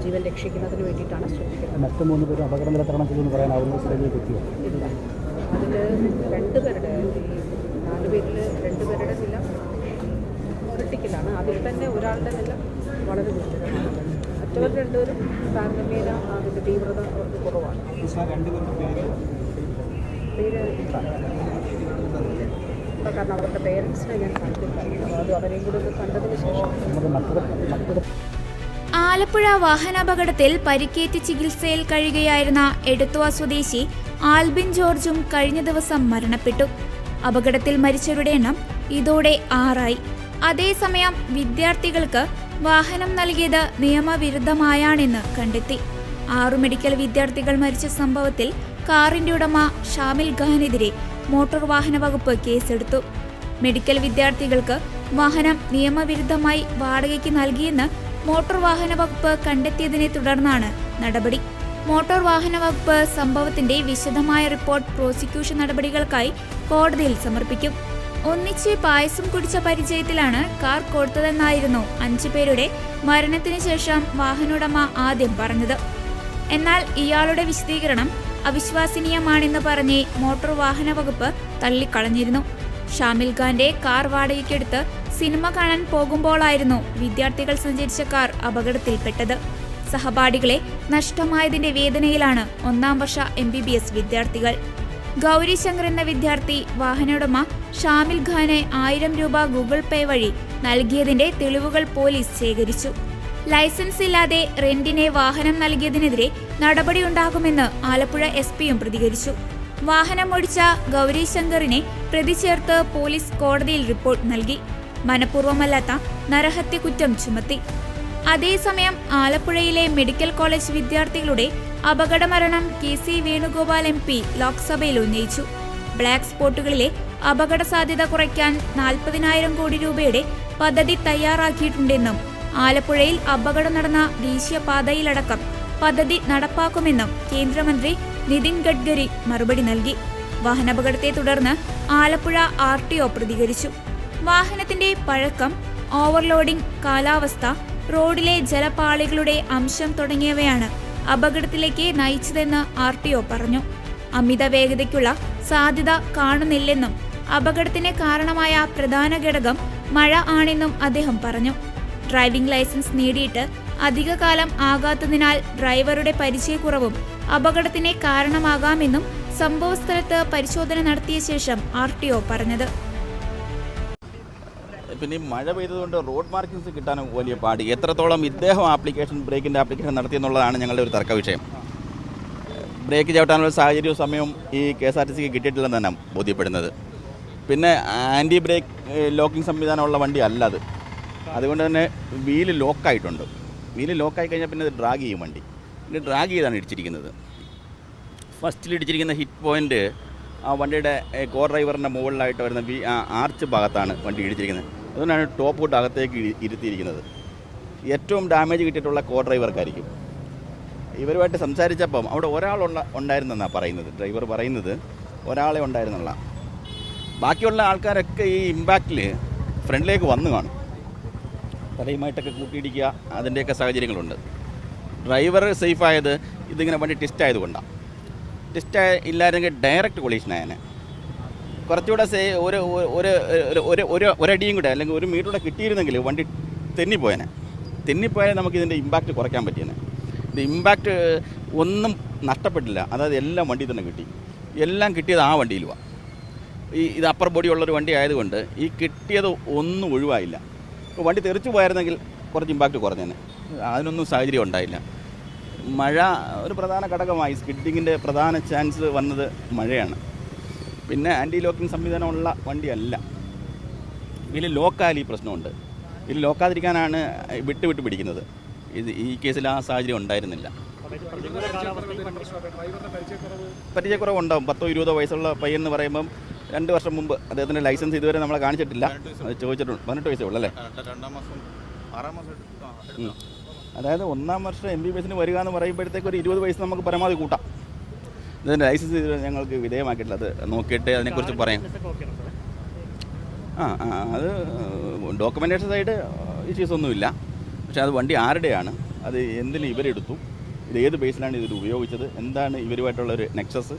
ജീവൻ രക്ഷിക്കുന്നതിന് വേണ്ടിയിട്ടാണ് ശ്രദ്ധിക്കുന്നത്. മറ്റ് 3 പേരും അപകടം തരണം ചെയ്യുമെന്ന് പറയാനാവുന്ന സ്ഥലത്തേക്ക് എത്തിയോ? ഇല്ല, അതിൽ 2 പേരുടെ, ഈ 4 പേരിൽ 2 പേരുടെ നില ക്രിട്ടിക്കലാണ്. അതിൽ തന്നെ ഒരാളുടെ നില വളരെ ഗുരുതരമാണ്. മറ്റവർ 2 പേരും താരതമ്യേന അതിൻ്റെ തീവ്രത അവർക്ക് കുറവാണ്. പേര് കാരണം അവരുടെ പേരൻസിനെ ഞാൻ കണ്ടിട്ടില്ല. അത് അവരെയും കൂടെ ഒന്ന് കണ്ടതിന് ശേഷം. ആലപ്പുഴ വാഹനാപകടത്തിൽ പരിക്കേറ്റ് ചികിത്സയിൽ കഴിയുകയായിരുന്ന എടത്വ സ്വദേശി ആൽബിൻ ജോർജും കഴിഞ്ഞ ദിവസം മരണപ്പെട്ടു. അപകടത്തിൽ മരിച്ചവരുടെ എണ്ണം ഇതോടെ 6 അതേസമയം വിദ്യാർത്ഥികൾക്ക് വാഹനം നൽകിയത് നിയമവിരുദ്ധമായാണെന്ന് കണ്ടെത്തി. 6 മെഡിക്കൽ വിദ്യാർത്ഥികൾ മരിച്ച സംഭവത്തിൽ കാറിന്റെ ഉടമ ഷാമിൽ ഖാനെതിരെ മോട്ടോർ വാഹന വകുപ്പ് കേസെടുത്തു. മെഡിക്കൽ വിദ്യാർത്ഥികൾക്ക് വാഹനം നിയമവിരുദ്ധമായി വാടകയ്ക്ക് നൽകിയെന്ന് മോട്ടോർ വാഹന വകുപ്പ് കണ്ടെത്തിയതിനെ തുടർന്നാണ് നടപടി. മോട്ടോർ വാഹന വകുപ്പ് സംഭവത്തിന്റെ വിശദമായ റിപ്പോർട്ട് പ്രോസിക്യൂഷൻ നടപടികൾക്കായി കോടതിയിൽ സമർപ്പിക്കും. ഒന്നിച്ച് പായസം കുടിച്ച പരിചയത്തിലാണ് കാർ കൊടുത്തതെന്നായിരുന്നു 5 പേരുടെ മരണത്തിന് ശേഷം വാഹനോടമ ആദ്യം പറഞ്ഞത്. എന്നാൽ ഇയാളുടെ വിശദീകരണം അവിശ്വസനീയമാണെന്ന് പറഞ്ഞ് മോട്ടോർ വാഹന വകുപ്പ് തള്ളിക്കളഞ്ഞിരുന്നു. ഷാമിൽ ഖാന്റെ കാർ വാടകയ്ക്കെടുത്ത് സിനിമ കാണാൻ പോകുമ്പോഴായിരുന്നു വിദ്യാർത്ഥികൾ സഞ്ചരിച്ച കാർ അപകടത്തിൽപ്പെട്ടത്. സഹപാഠികളെ നഷ്ടമായതിന്റെ വേദനയിലാണ് 1-ാം വർഷ MBBS വിദ്യാർത്ഥികൾ. ഗൗരി ശങ്കർ എന്ന വിദ്യാർത്ഥി വാഹനോടമ ഷാമിൽ ഖാന് 1000 രൂപ ഗൂഗിൾ പേ വഴി നൽകിയതിന്റെ തെളിവുകൾ പോലീസ് ശേഖരിച്ചു. ലൈസൻസ് ഇല്ലാതെ റെന്റിനെ വാഹനം നൽകിയതിനെതിരെ നടപടിയുണ്ടാകുമെന്ന് ആലപ്പുഴ SP-യും പ്രതികരിച്ചു. വാഹനം ഓടിച്ച ഗൗരി ശങ്കറിനെ പ്രതി ചേർത്ത് പോലീസ് കോടതിയിൽ റിപ്പോർട്ട് നൽകി. മനഃപൂർവ്വമല്ലാത്ത നരഹത്യ കുറ്റം ചുമത്തി. അതേസമയം ആലപ്പുഴയിലെ മെഡിക്കൽ കോളേജ് വിദ്യാർത്ഥികളുടെ അപകടമരണം KC വേണുഗോപാൽ MP ലോക്സഭയിൽ ഉന്നയിച്ചു. ബ്ലാക്ക് സ്പോട്ടുകളിലെ അപകട സാധ്യത കുറയ്ക്കാൻ 40,000 കോടി രൂപയുടെ പദ്ധതി തയ്യാറാക്കിയിട്ടുണ്ടെന്നും ആലപ്പുഴയിൽ അപകടം നടന്ന ദേശീയപാതയിലടക്കം പദ്ധതി നടപ്പാക്കുമെന്നും കേന്ദ്രമന്ത്രി നിതിൻ ഗഡ്കരി മറുപടി നൽകി. വാഹനാപകടത്തെ തുടർന്ന് ആലപ്പുഴ RTO പ്രതികരിച്ചു. വാഹനത്തിന്റെ പഴക്കം, ഓവർലോഡിംഗ്, കാലാവസ്ഥ, റോഡിലെ ജലപാളികളുടെ അംശം തുടങ്ങിയവയാണ് അപകടത്തിലേക്ക് നയിച്ചതെന്ന് RTO പറഞ്ഞു. അമിത വേഗതയ്ക്കുള്ള സാധ്യത കാണുന്നില്ലെന്നും അപകടത്തിന് കാരണമായ പ്രധാന ഘടകം മഴ ആണെന്നും അദ്ദേഹം പറഞ്ഞു. ഡ്രൈവിംഗ് ലൈസൻസ് നേടിയിട്ട് അധികകാലം ആകാത്തതിനാൽ ഡ്രൈവറുടെ പരിചയക്കുറവും അപകടത്തിന് കാരണമാകാമെന്നും സംഭവസ്ഥലത്ത് പരിശോധന നടത്തിയ ശേഷം RTO പറഞ്ഞത്. പിന്നെ ഈ മഴ പെയ്തതുകൊണ്ട് റോഡ് മാർക്കിങ്സ് കിട്ടാൻ വലിയ പാടി. എത്രത്തോളം ഇദ്ദേഹം ബ്രേക്കിൻ്റെ ആപ്ലിക്കേഷൻ നടത്തിയെന്നുള്ളതാണ് ഞങ്ങളുടെ ഒരു തർക്ക വിഷയം. ബ്രേക്ക് ചവിട്ടാനുള്ള സാഹചര്യവും സമയവും ഈ KSRTCക്ക് കിട്ടിയിട്ടില്ലെന്ന് തന്നെ ബോധ്യപ്പെടുന്നത്. പിന്നെ ആൻറ്റി ബ്രേക്ക് ലോക്കിംഗ് സംവിധാനമുള്ള വണ്ടി അല്ല അത്. അതുകൊണ്ട് തന്നെ വീല് ലോക്കായിട്ടുണ്ട്. വീല് ലോക്കായി കഴിഞ്ഞാൽ പിന്നെ അത് ഡ്രാഗ് ചെയ്യും വണ്ടി. പിന്നെ ഡ്രാഗ് ചെയ്താണ് ഇടിച്ചിരിക്കുന്നത്. ഫസ്റ്റിൽ ഇടിച്ചിരിക്കുന്ന ഹിറ്റ് പോയിൻ്റ് ആ വണ്ടിയുടെ കോ ഡ്രൈവറിൻ്റെ മുകളിലായിട്ട് വരുന്ന ആർച്ച് ഭാഗത്താണ് വണ്ടി ഇടിച്ചിരിക്കുന്നത്. അതുകൊണ്ടാണ് ടോപ്പ് വുഡ് അകത്തേക്ക് ഇരുത്തിയിരിക്കുന്നത്. ഏറ്റവും ഡാമേജ് കിട്ടിയിട്ടുള്ള കോ ഡ്രൈവർക്കായിരിക്കും. ഇവരുമായിട്ട് സംസാരിച്ചപ്പം അവിടെ ഉണ്ടായിരുന്നെന്നാണ് പറയുന്നത്. ഡ്രൈവർ പറയുന്നത് ഒരാളെ ഉണ്ടായിരുന്നുള്ള. ബാക്കിയുള്ള ആൾക്കാരൊക്കെ ഈ ഇമ്പാക്റ്റിൽ ഫ്രണ്ടിലേക്ക് വന്നു കാണും. തലയുമായിട്ടൊക്കെ കൂട്ടിയിടിക്കുക, അതിൻ്റെയൊക്കെ സാഹചര്യങ്ങളുണ്ട്. ഡ്രൈവർ സേഫായത് ഇതിങ്ങനെ വണ്ടി ടെസ്റ്റ് ആയതുകൊണ്ടാണ്. ടെസ്റ്റ് ഇല്ലായിരുന്നെങ്കിൽ ഡയറക്റ്റ് കൊളീഷനായനെ. കുറച്ചുകൂടെ ഒരടിയും കൂടെ അല്ലെങ്കിൽ 1 മീറ്റർ കൂടെ കിട്ടിയിരുന്നെങ്കിൽ വണ്ടി തെന്നിപ്പോയാൽ നമുക്ക് ഇതിൻ്റെ ഇമ്പാക്റ്റ് കുറയ്ക്കാൻ പറ്റിയേനെ. ഇത് ഇമ്പാക്റ്റ് ഒന്നും നഷ്ടപ്പെട്ടില്ല. അതായത് എല്ലാം വണ്ടി തന്നെ കിട്ടി. എല്ലാം കിട്ടിയത് ആ വണ്ടിയിലുമാണ്. ഇത് അപ്പർ ബോഡി ഉള്ളൊരു വണ്ടി ആയതുകൊണ്ട് ഈ കിട്ടിയത് ഒന്നും ഒഴിവായില്ല. ഇപ്പോൾ വണ്ടി തെറിച്ചു പോയായിരുന്നെങ്കിൽ കുറച്ച് ഇമ്പാക്റ്റ് കുറഞ്ഞേനെ. അതിനൊന്നും സാഹചര്യം ഉണ്ടായില്ല. മഴ ഒരു പ്രധാന ഘടകമായി. സ്കിഡിങ്ങിൻ്റെ പ്രധാന ചാൻസ് വന്നത് മഴയാണ്. പിന്നെ ആൻറ്റി ലോക്കിംഗ് സംവിധാനമുള്ള വണ്ടിയല്ല. ഇതിൽ ലോക്കായാൽ ഈ പ്രശ്നമുണ്ട്. ഇതിൽ ലോക്കാതിരിക്കാനാണ് വിട്ട് പിടിക്കുന്നത്. ഈ കേസിൽ ആ സാഹചര്യം ഉണ്ടായിരുന്നില്ല. പരിചയക്കുറവുണ്ടാവും. 10-20 വയസ്സുള്ള പയ്യെന്ന് പറയുമ്പം 2 വർഷം മുമ്പ് അദ്ദേഹത്തിൻ്റെ ലൈസൻസ് ഇതുവരെ നമ്മളെ കാണിച്ചിട്ടില്ല. അത് ചോദിച്ചിട്ടുണ്ട്. 18 വയസ്സേ ഉള്ളൂ അല്ലേ? അതായത് 1-ാം വർഷം MBBSന് വരിക എന്ന് പറയുമ്പോഴത്തേക്ക് ഒരു 20 വയസ്സ് നമുക്ക് പരമാവധി കൂട്ടാം. ഇതിൻ്റെ ലൈസൻസ് ഇതുവരെ ഞങ്ങൾക്ക് വിധേയമാക്കിയിട്ടില്ല. അത് നോക്കിയിട്ട് അതിനെക്കുറിച്ച് പറയാം. അത് ഡോക്യുമെൻറ്റേഷൻ സൈഡ് ഇഷ്യൂസ് ഒന്നുമില്ല. പക്ഷേ അത് വണ്ടി ആരുടെയാണ്, അത് എന്തിന് ഇവരെടുത്തു, ഇത് ഏത് ബേസിലാണ് ഇതിൽ ഉപയോഗിച്ചത്, എന്താണ് ഇവരുമായിട്ടുള്ളൊരു നെക്സസ്,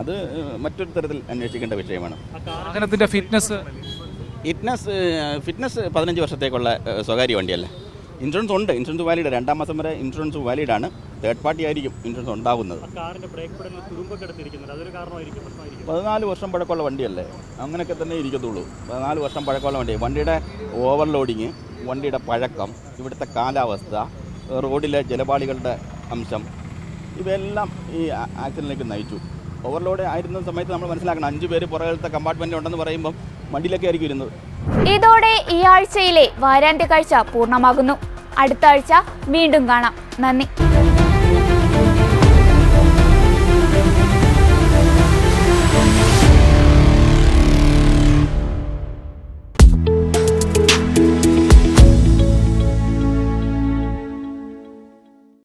അത് മറ്റൊരു തരത്തിൽ അന്വേഷിക്കേണ്ട വിഷയമാണ്. വാഹനത്തിൻ്റെ ഫിറ്റ്നസ് 15 വർഷത്തേക്കുള്ള സ്വകാര്യ വണ്ടിയല്ലേ. ഇൻഷുറൻസ് ഉണ്ട്. Insurance valid. 2-ാം മാസം വരെ ഇൻഷുറൻസ് വാലിഡാണ്. തേർഡ് പാർട്ടി ആയിരിക്കും ഇൻഷുറൻസ് ഉണ്ടാകുന്നത്. 14 വർഷം പഴക്കമുള്ള വണ്ടിയല്ലേ, അങ്ങനെയൊക്കെ തന്നെ ഇരിക്കത്തുള്ളൂ. 14 വർഷം പഴക്കമുള്ള വണ്ടി. വണ്ടിയുടെ ഓവർലോഡിങ്, വണ്ടിയുടെ പഴക്കം, ഇവിടുത്തെ കാലാവസ്ഥ, റോഡിലെ ജലപാളികളുടെ അംശം, ഇവയെല്ലാം ഈ ആക്സിഡൻറ്റിലേക്ക് നയിച്ചു. ഓവർലോഡ് ആയിരുന്ന സമയത്ത് നമ്മൾ മനസ്സിലാക്കണം, 5 പേര് പുറകിലത്തെ കമ്പാർട്ട്മെൻറ്റ് ഉണ്ടെന്ന് പറയുമ്പം വണ്ടിയിലൊക്കെ ആയിരിക്കും ഇരുന്നത്. ഇതോടെ ഈ ആഴ്ചയിലെ വാരാന്ത്യ കാഴ്ച പൂർണ്ണമാകുന്നു. അടുത്ത ആഴ്ച വീണ്ടും കാണാം. നന്ദി.